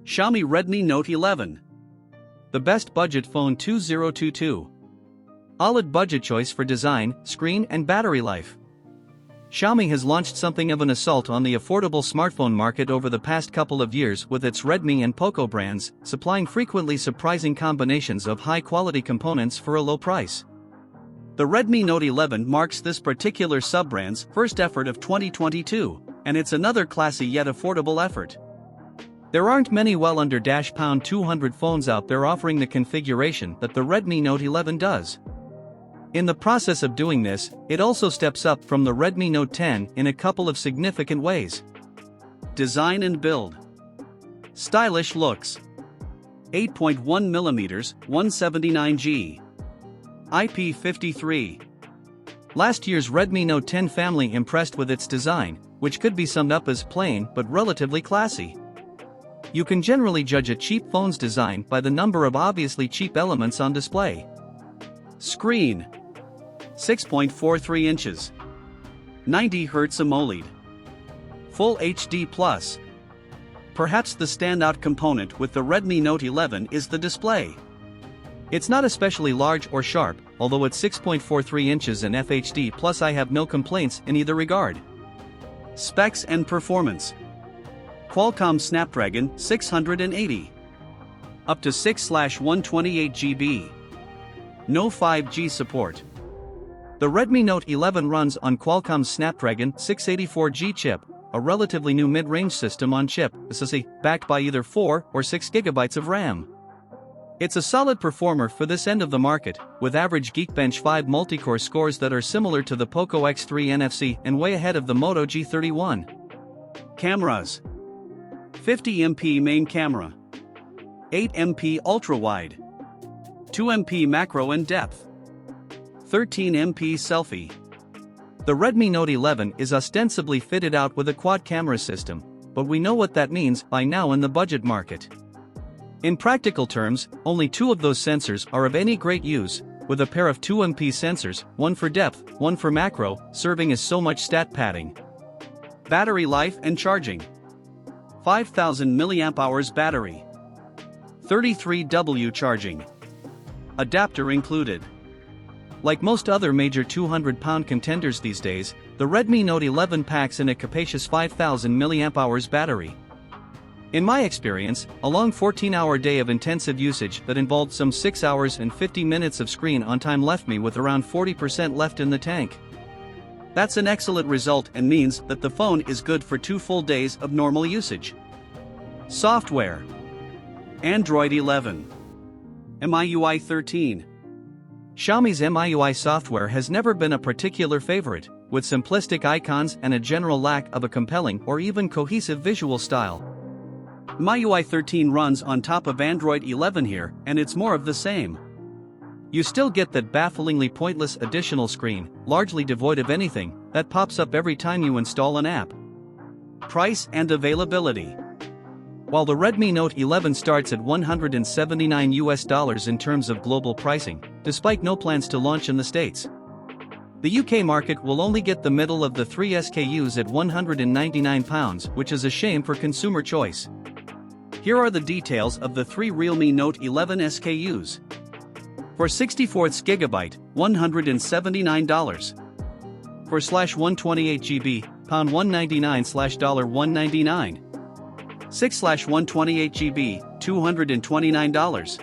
Xiaomi Redmi Note 11. The best budget phone 2022. OLED budget choice for design, screen and battery life. Xiaomi has launched something of an assault on the affordable smartphone market over the past couple of years with its Redmi and Poco brands, supplying frequently surprising combinations of high-quality components for a low price. The Redmi Note 11 marks this particular sub-brand's first effort of 2022, and it's another classy yet affordable effort. There aren't many well under £200 phones out there offering the configuration that the Redmi Note 11 does. In the process of doing this, it also steps up from the Redmi Note 10 in a couple of significant ways. Design and build. Stylish looks. 8.1mm, 179G. IP53. Last year's Redmi Note 10 family impressed with its design, which could be summed up as plain but relatively classy. You can generally judge a cheap phone's design by the number of obviously cheap elements on display. Screen. 6.43 inches. 90 Hz AMOLED. Full HD+. Perhaps the standout component with the Redmi Note 11 is the display. It's not especially large or sharp, although at 6.43 inches and FHD+, I have no complaints in either regard. Specs and performance. Qualcomm Snapdragon 680. Up to 6/128 GB. No 5G support. The Redmi Note 11 runs on Qualcomm's Snapdragon 684G chip, a relatively new mid-range system on chip, backed by either 4 or 6 GB of RAM. It's a solid performer for this end of the market, with average Geekbench 5 multicore scores that are similar to the Poco X3 NFC and way ahead of the Moto G31. Cameras. 50MP main camera. 8MP ultra-wide. 2MP macro and depth. 13MP selfie. The Redmi Note 11 is ostensibly fitted out with a quad-camera system, but we know what that means by now in the budget market. In practical terms, only 2 of those sensors are of any great use, with a pair of 2MP sensors, one for depth, one for macro, serving as so much stat padding. Battery life and charging. 5000 mAh battery. 33W charging. Adapter included. Like most other major 200-pound contenders these days, the Redmi Note 11 packs in a capacious 5000 mAh battery. In my experience, a long 14-hour day of intensive usage that involved some 6 hours and 50 minutes of screen on time left me with around 40% left in the tank. That's an excellent result and means that the phone is good for 2 full days of normal usage. Software. Android 11. MIUI 13. Xiaomi's MIUI software has never been a particular favorite, with simplistic icons and a general lack of a compelling or even cohesive visual style. MIUI 13 runs on top of Android 11 here, and it's more of the same. You still get that bafflingly pointless additional screen, largely devoid of anything, that pops up every time you install an app. Price and availability. While the Redmi Note 11 starts at $179 in terms of global pricing, despite no plans to launch in the States. The UK market will only get the middle of the 3 SKUs at £199, which is a shame for consumer choice. Here are the details of the 3 Realme Note 11 SKUs. For 64GB, $179. For /128GB, £199/$199. 6/128GB, $229.